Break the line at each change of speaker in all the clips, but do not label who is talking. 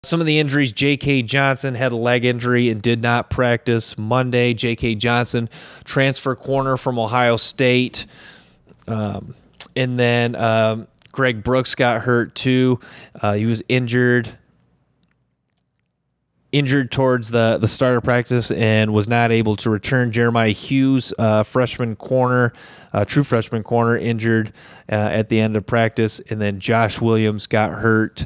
Some of the injuries, J.K. Johnson had a leg injury and did not practice Monday. J.K. Johnson, transfer corner from Ohio State. And then Greg Brooks got hurt too. He was injured towards the starter practice and was not able to return. Jeremiah Hughes, freshman corner, true freshman corner, injured at the end of practice. And then Josh Williams got hurt,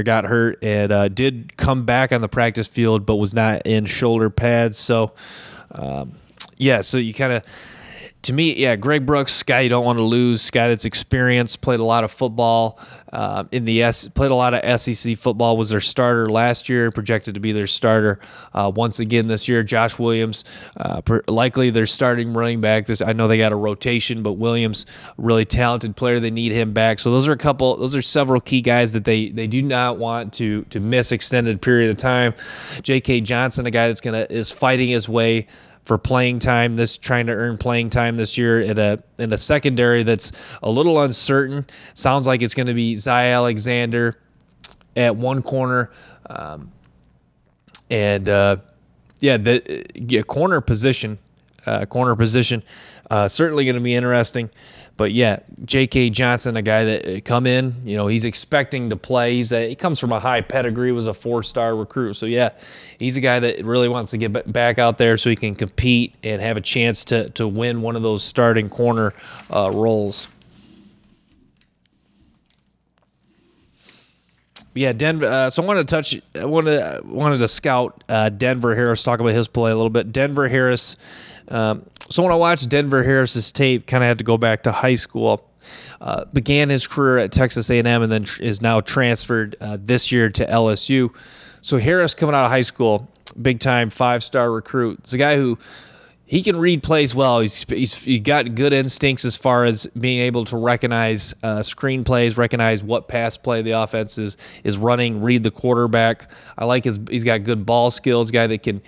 got hurt and did come back on the practice field, but was not in shoulder pads. So, so you kind of, to me, Greg Brooks, guy you don't want to lose, guy that's experienced, played a lot of football played a lot of SEC football, was their starter last year, projected to be their starter once again this year. Josh Williams, likely their starting running back. I know they got a rotation, but Williams, really talented player. They need him back. So those are several key guys that they do not want to miss extended period of time. J.K. Johnson, a guy is fighting his way for playing time, trying to earn playing time this year in a secondary that's a little uncertain. Sounds like it's going to be Zy Alexander at one corner, corner position certainly going to be interesting. But J.K. Johnson, a guy that come in, he's expecting to play. He comes from a high pedigree, was a 4-star recruit. So he's a guy that really wants to get back out there so he can compete and have a chance to win one of those starting corner roles. Denver. So I wanted to scout Denver Harris, talk about his play a little bit. Denver Harris. So when I watched Denver Harris's tape, kind of had to go back to high school. Began his career at Texas A&M and then is now transferred this year to LSU. So Harris coming out of high school, big-time 5-star recruit. It's a guy who he can read plays well. He's got good instincts as far as being able to recognize screen plays, recognize what pass play the offense is running, read the quarterback. I like he's got good ball skills, guy that can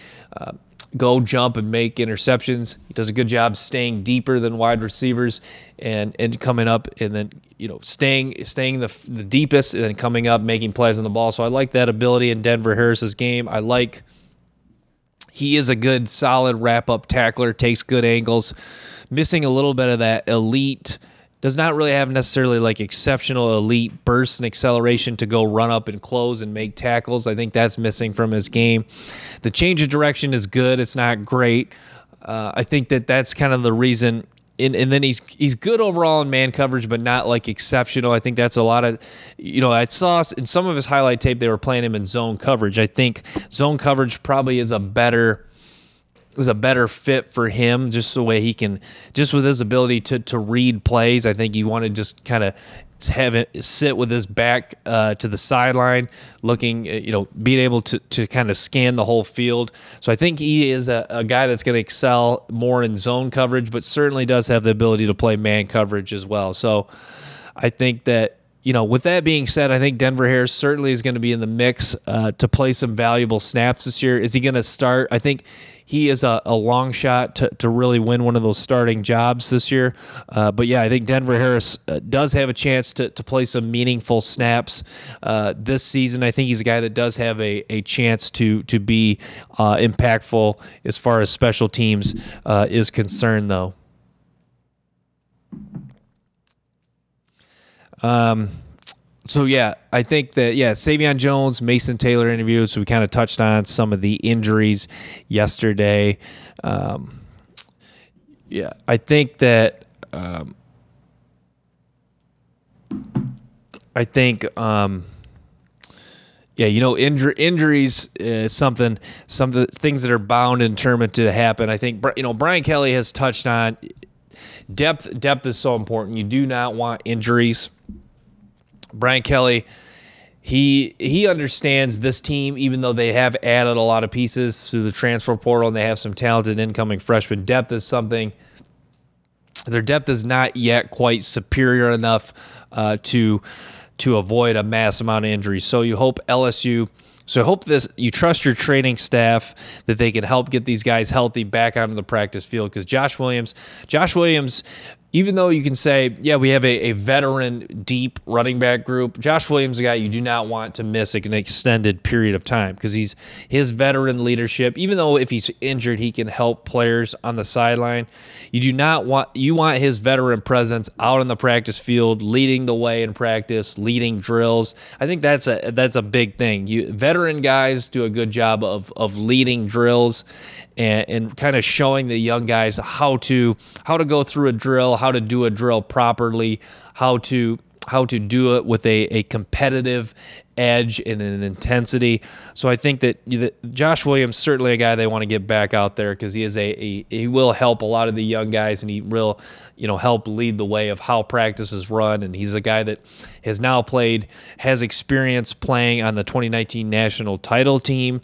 go jump and make interceptions. He does a good job staying deeper than wide receivers and coming up and then staying the deepest and then coming up making plays on the ball. So I like that ability in Denver Harris's game. He is a good solid wrap-up tackler, takes good angles, missing a little bit of that elite. Does not really have necessarily like exceptional elite burst and acceleration to go run up and close and make tackles. I think that's missing from his game. The change of direction is good. It's not great. I think that's kind of the reason. And then he's good overall in man coverage, but not like exceptional. I think that's a lot of, I saw in some of his highlight tape they were playing him in zone coverage. I think zone coverage probably is a better fit for him, just the way he can, just with his ability to read plays. I think you want to just kind of have it sit with his back to the sideline, looking, being able to kind of scan the whole field. So I think he is a guy that's going to excel more in zone coverage, but certainly does have the ability to play man coverage as well. So I think that, with that being said, I think Denver Harris certainly is going to be in the mix to play some valuable snaps this year. Is he going to start? I think he is a long shot to really win one of those starting jobs this year. But I think Denver Harris does have a chance to play some meaningful snaps this season. I think he's a guy that does have a chance to be impactful as far as special teams is concerned, though. I think that, Savion Jones, Mason Taylor interviews, so we kind of touched on some of the injuries yesterday. I think that, injuries is something, some of the things that are bound and determined to happen. I think, Brian Kelly has touched on depth is so important. You do not want injuries. Brian Kelly, he understands this team, even though they have added a lot of pieces through the transfer portal and they have some talented incoming freshmen. Depth is something. Their depth is not yet quite superior enough to avoid a mass amount of injuries. So you hope LSU. So I hope you trust your training staff that they can help get these guys healthy back onto the practice field, because Josh Williams, even though you can say, yeah, we have a veteran deep running back group, Josh Williams is a guy you do not want to miss an extended period of time because his veteran leadership, even though if he's injured, he can help players on the sideline. You want his veteran presence out on the practice field, leading the way in practice, leading drills. I think that's a big thing. Veteran guys do a good job of leading drills and kind of showing the young guys how to go through a drill, how to do a drill properly, how to do it with a competitive edge and an intensity. So I think that Josh Williams certainly a guy they want to get back out there because he will help a lot of the young guys, and he will help lead the way of how practice is run. And he's a guy that has experience playing on the 2019 national title team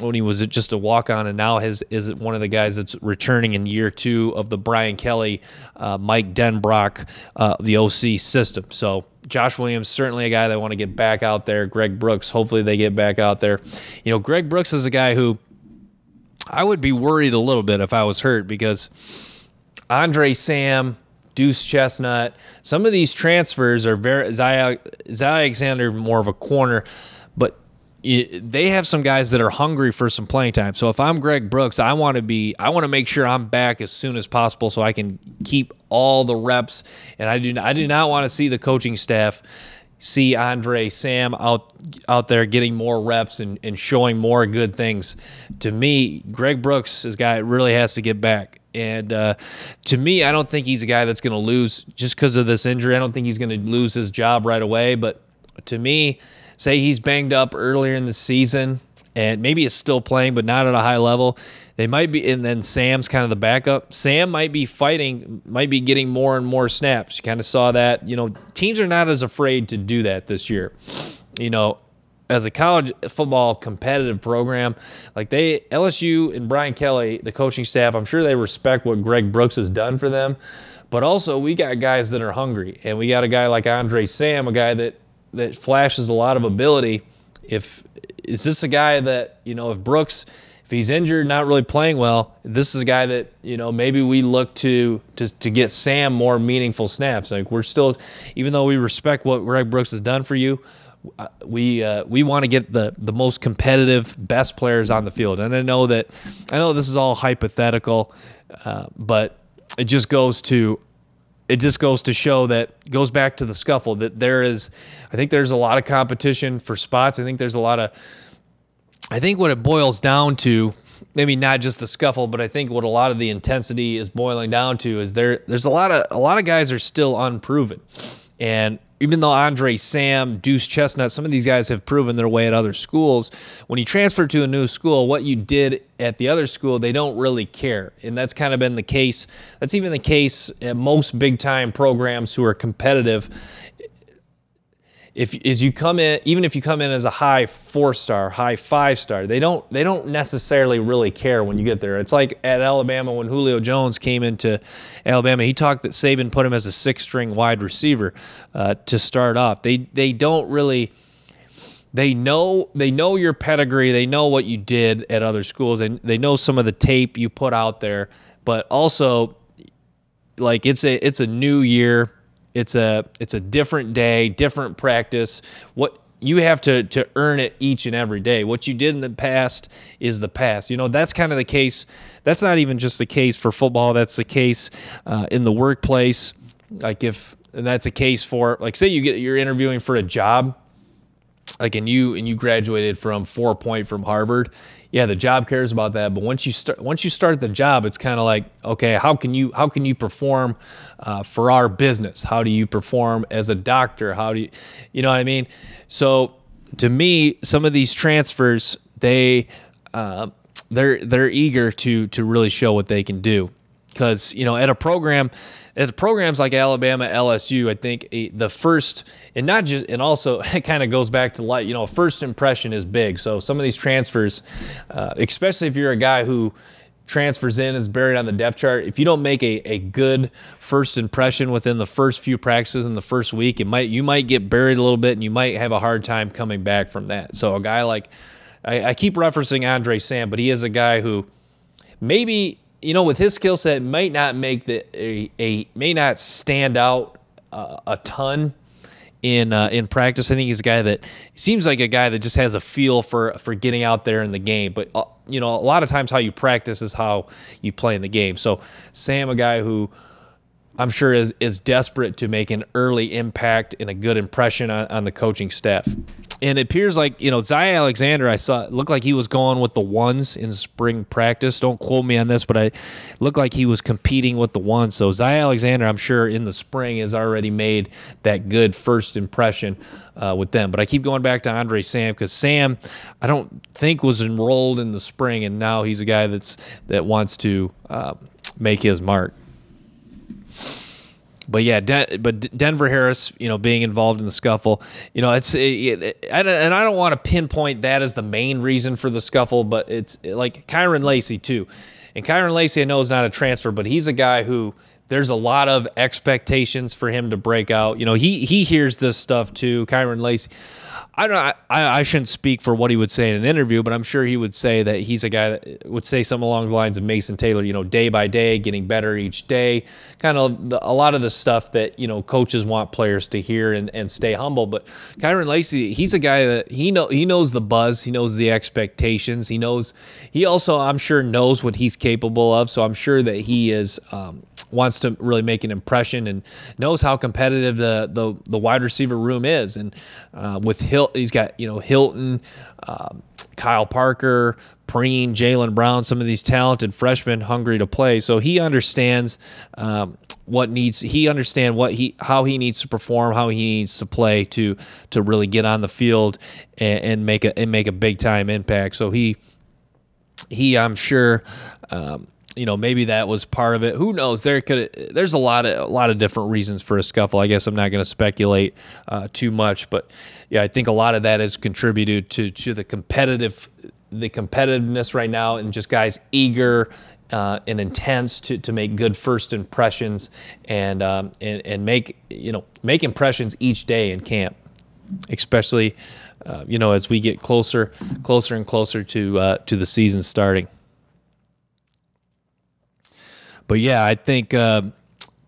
when he was just a walk-on, and now is one of the guys that's returning in year 2 of the Brian Kelly, Mike Denbrock, the OC system. So Josh Williams, certainly a guy they want to get back out there. Greg Brooks, hopefully they get back out there. Greg Brooks is a guy who I would be worried a little bit if I was hurt because Andre Sam, Deuce Chestnut, some of these transfers are very Zay Alexander, more of a corner, but they have some guys that are hungry for some playing time. So if I'm Greg Brooks, I want to make sure I'm back as soon as possible so I can keep all the reps. And I do not want to see the coaching staff see Andre Sam out there getting more reps and showing more good things. To me, Greg Brooks is a guy that really has to get back. And to me, I don't think he's a guy that's going to lose just because of this injury. I don't think he's going to lose his job right away. But to me, say he's banged up earlier in the season and maybe is still playing but not at a high level. They might be, and then Sam's kind of the backup. Sam might be getting more and more snaps. You kind of saw that. Teams are not as afraid to do that this year. As a college football competitive program, like LSU and Brian Kelly, the coaching staff, I'm sure they respect what Greg Brooks has done for them. But also, we got guys that are hungry, and we got a guy like Andre Sam, a guy that flashes a lot of ability. Is this a guy that, if Brooks, if he's injured, not really playing well, this is a guy that, maybe we look to get Sam more meaningful snaps. Like we're still, even though we respect what Greg Brooks has done for you, we want to get the most competitive, best players on the field. And I know this is all hypothetical, but it just goes to show that goes back to the scuffle that I think there's a lot of competition for spots. I think what it boils down to, maybe not just the scuffle, but I think what a lot of the intensity is boiling down to is there's a lot of guys are still unproven. And even though Andre Sam, Deuce Chestnut, some of these guys have proven their way at other schools, when you transfer to a new school, what you did at the other school, they don't really care. And that's kind of been the case. That's even the case at most big-time programs who are competitive. If you come in, even if you come in as a high 4-star, high 5-star, they don't necessarily really care when you get there. It's like at Alabama when Julio Jones came into Alabama, he talked that Saban put him as a 6th-string wide receiver to start off. They don't really. They know your pedigree. They know what you did at other schools, and they know some of the tape you put out there. But also, like it's a new year. It's a different day, different practice. What you have to earn it each and every day. What you did in the past is the past. That's kind of the case. That's not even just the case for football. That's the case in the workplace. And that's a case for, like, say you're interviewing for a job, like, and you graduated from 4-point from Harvard. Yeah, the job cares about that, but once you start the job, it's kind of like, okay, how can you perform for our business? How do you perform as a doctor? How do you know what I mean? So to me, some of these transfers, they're eager to really show what they can do, because at programs like Alabama, LSU, I think the first, and not just, and also it kind of goes back to first impression is big. So some of these transfers, especially if you're a guy who transfers in, is buried on the depth chart, if you don't make a good first impression within the first few practices in the first week, you might get buried a little bit, and you might have a hard time coming back from that. So a guy like, I keep referencing Andre Sam, but he is a guy who maybe with his skill set, might not make may not stand out a ton in practice. I think he's a guy that seems like a guy that just has a feel for getting out there in the game. But a lot of times how you practice is how you play in the game. So Sam, a guy who I'm sure is desperate to make an early impact and a good impression on the coaching staff. And it appears like, Zai Alexander, I saw, it looked like he was going with the ones in spring practice. Don't quote me on this, but it looked like he was competing with the ones. So Zai Alexander, I'm sure in the spring has already made that good first impression with them. But I keep going back to Andre Sam because Sam, I don't think was enrolled in the spring, and now he's a guy that wants to make his mark. But yeah, Denver Harris, being involved in the scuffle, and I don't want to pinpoint that as the main reason for the scuffle, but it's like Kyron Lacey too. And Kyron Lacey, I know, is not a transfer, but he's a guy who there's a lot of expectations for him to break out. He hears this stuff too. Kyron Lacey, I shouldn't speak for what he would say in an interview, but I'm sure he would say that he's a guy that would say something along the lines of Mason Taylor, day by day, getting better each day, kind of a lot of the stuff that, coaches want players to hear and stay humble. But Kyron Lacey, he's a guy that he knows the buzz, he knows the expectations, he also, I'm sure, knows what he's capable of. So I'm sure that he wants to really make an impression and knows how competitive the wide receiver room is. And with he's got Hilton, Kyle Parker, Preen, Jaylen Brown, some of these talented freshmen hungry to play. So he understands how he needs to perform, how he needs to play to really get on the field and make a big time impact. So he I'm sure. Maybe that was part of it. Who knows? There's a lot of different reasons for a scuffle. I guess I'm not going to speculate too much, but yeah, I think a lot of that has contributed to the competitiveness right now, and just guys eager and intense to make good first impressions and make impressions each day in camp, especially as we get closer and closer to the season starting. But yeah, I think,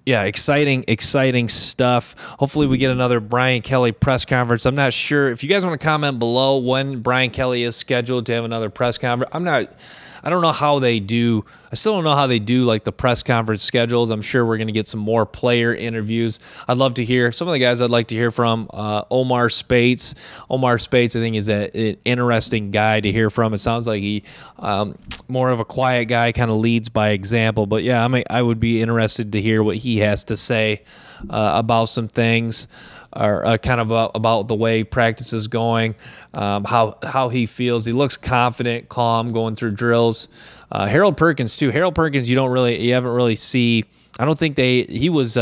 exciting stuff. Hopefully we get another Brian Kelly press conference. I'm not sure. If you guys want to comment below when Brian Kelly is scheduled to have another press conference, I don't know how they do. I still don't know how they do like the press conference schedules. I'm sure we're going to get some more player interviews. I'd love to hear some of the guys I'd like to hear from. Omar Spates. Omar Spates, I think, is an interesting guy to hear from. It sounds like he more of a quiet guy, kind of leads by example. But yeah, I would be interested to hear what he has to say about some things. Or kind of about the way practice is going, how he feels. He looks confident, calm, going through drills. Harold Perkins too. Harold Perkins, you haven't really see. I don't think he was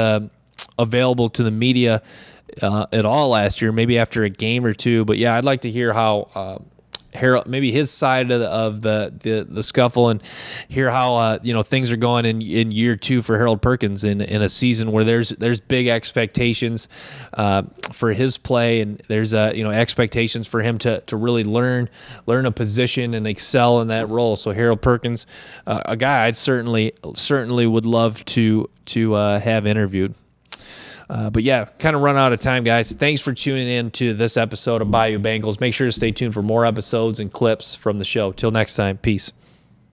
available to the media at all last year. Maybe after a game or two. But yeah, I'd like to hear how Harold, maybe his side of the scuffle, and hear how things are going in year two for Harold Perkins in a season where there's big expectations for his play, and there's expectations for him to really learn a position and excel in that role. So Harold Perkins, a guy I'd certainly would love to have interviewed. But yeah, kind of run out of time, guys. Thanks for tuning in to this episode of Bayou Bengals. Make sure to stay tuned for more episodes and clips from the show. Till next time, peace.